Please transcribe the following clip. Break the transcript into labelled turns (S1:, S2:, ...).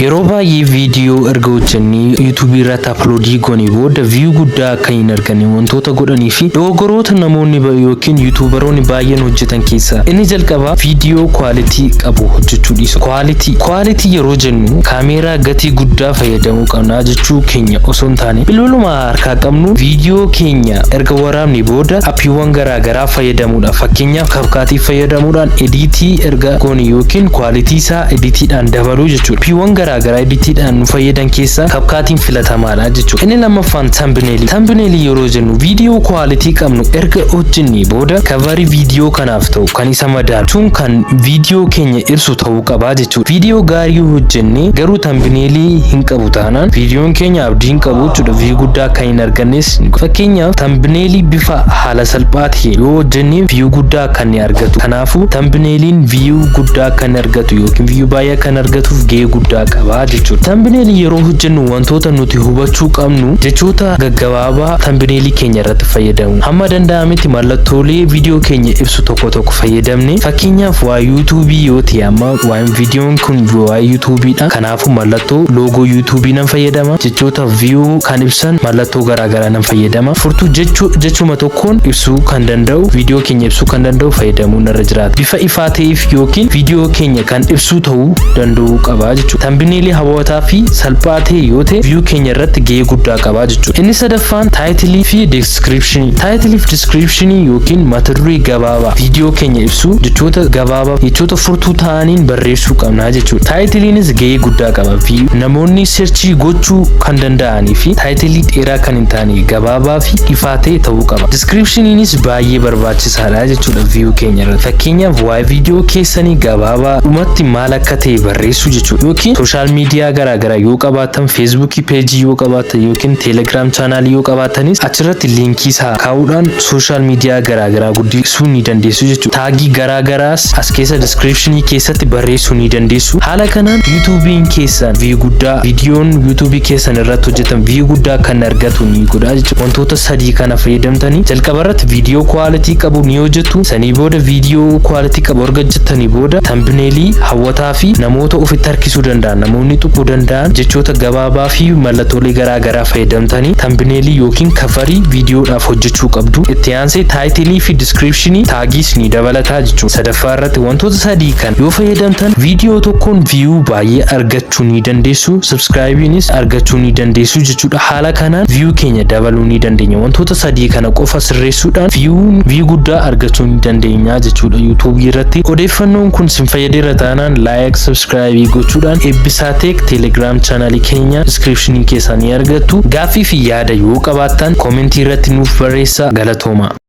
S1: yeroo baay'ee viidiyoo erga hojjennee YouTube irratti upload goonee booda view guddaa akka hin arganne wantoota godhanii fi dogoggoroota namoonni yookiin YouTuberoonni baay'een hojjetan keessaa inni jalqaba viidiyoo quality qabu hojjechuu dhiisu. Quality yeroo jennu kaameeraa gatii guddaa fayyadamuu qabna jechuu keenya osoo hin taane bilbiluma harkaa qabnu viidiyoo keenya erga waraabne booda appiiwwan garaagaraa fayyadamuudhaan fakkeenyaaf CapCut fayyadamuudhaan editii erga goone yookiin quality isaa editiidhaan dabaluu jechuudha. Appiiwwan garaagaraa editiidhaan nu fayyadan keessaa CapCut filatamaadha jechuudha. Inni lammaffaan thumbnail yeroo jennu viidiyoo quality qabnu erga hojjennee booda cover viidiyoo kanaaf ta'u kan isa madaaluun kan viidiyoo keenya ibsu ta'uu qaba jechuudha. Viidiyoo gaarii hojjennee garuu thumbnail hin qabu taanaan viidiyoon keenya abdii hin qabu jechuudha. View guddaa kan hin argannes fakkeenyaaf thumbnail bifa haala salphaa ta'een yoo hojjennee view guddaa kan ni argatu. Kanaafuu thumbnailiin view guddaa kan argatu yookiin view baay'ee kan argatuuf gahee guddaa qaba jechuudha. Thumbnail yeroo hojjennu wantoota nuti hubachuu qabnu jechoota gaggabaabaa thumbnail keenya irratti fayyadamu. Hamma danda'ametti mallattoolee viidiyoo keenya ibsu tokko fayyadamne fakkeenyaaf waa YouTube yoo ta'e amma waan viidiyoon kun waa YouTube dha. Kanaafuu mallattoo logo YouTube nan fayyadama. Jechoota view kan ibsan mallattoo garaagaraa nan fayyadama. Furtuu jechuma tokkoon ibsuu kan danda'u viidiyoo keenya ibsuu kan danda'u fayyadamuun irra jiraata. Bifa ifaa ta'eef yookiin viidiyoo keenya kan ibsuu ta'uu danda'u qaba jechuudha. Thumbnail hawwataa fi salphaa ta'e yoo ta'e view keenya irratti gahee guddaa qaba jechuudha. Inni sadaffaan title fi description. Title fi description yookiin mata duree gabaabaa viidiyoo keenya ibsu jechoota gabaabaa jechoota furtuu ta'aniin barreessuu qabna jechuudha. Titleiinis gahee guddaa qaba. Namoonni search gochuu kan danda'anii fi title dheeraa kan hin taane gabaabaa fi ifaa ta'e ta'uu qaba. Descriptioninis baay'ee barbaachisaadha jechuudha view keenya irratti. Fakkeenyaaf waa'ee viidiyoo keessanii gabaabaa dhumatti maal akka ta'e barreessuu jechuudha. Yookiin social media garaagaraa yoo qabaatan Facebook page yoo qabaatan yookiin Telegram channel yoo qabaatanis achirratti linkii isaa kaa'uudhaan social media garaagaraa guddisuu ni dandeessu jechuudha. Taagii garaagaraas as keessa description keessatti barreessuu ni dandeessu. Haala kanaan YouTubein keessan view guddaa viidiyoon YouTube keessan irratti hojjetan view guddaa kan argatu ni godha jechuudha. Wantoota sadii kana fayyadamtanii jalqaba irratti viidiyoo quality qabu ni hojjetu. Sanii booda viidiyoo quality qabu erga hojjettanii booda thumbnail hawwataa fi namoota ofitti harkisuu danda'an namoonni tuquu danda'an jechoota gabaabaa fi mallattoolee garaagaraa fayyadamtanii thumbnail yookiin coverii viidiyoodhaaf hojjechuu qabdu. Itti aansee title fi description taagiis ni dabalataa jechuudha. Sadaffaa irratti wantoota sadii kan yoo fayyadamtan viidiyoo tokkoon view baay'ee argachuu ni dandeessu. Subscribe'inis argachuu ni dandeessu jechuudha. Haala kanaan view keenya dabaluu ni dandeenya. Wantoota sadii kana qofa sirreessuudhaan view guddaa argachuu ni dandeenya jechuudha YouTube irratti. Odeeffannoon kun sin fayyadeera taanaan like, subscribe gochuudhaan eebbisaa teek Telegram channel keenya description keessaa ni argattu. Gaaffii fi yaada yoo qabaattan comment irratti nuuf barreessaa. Galatooma.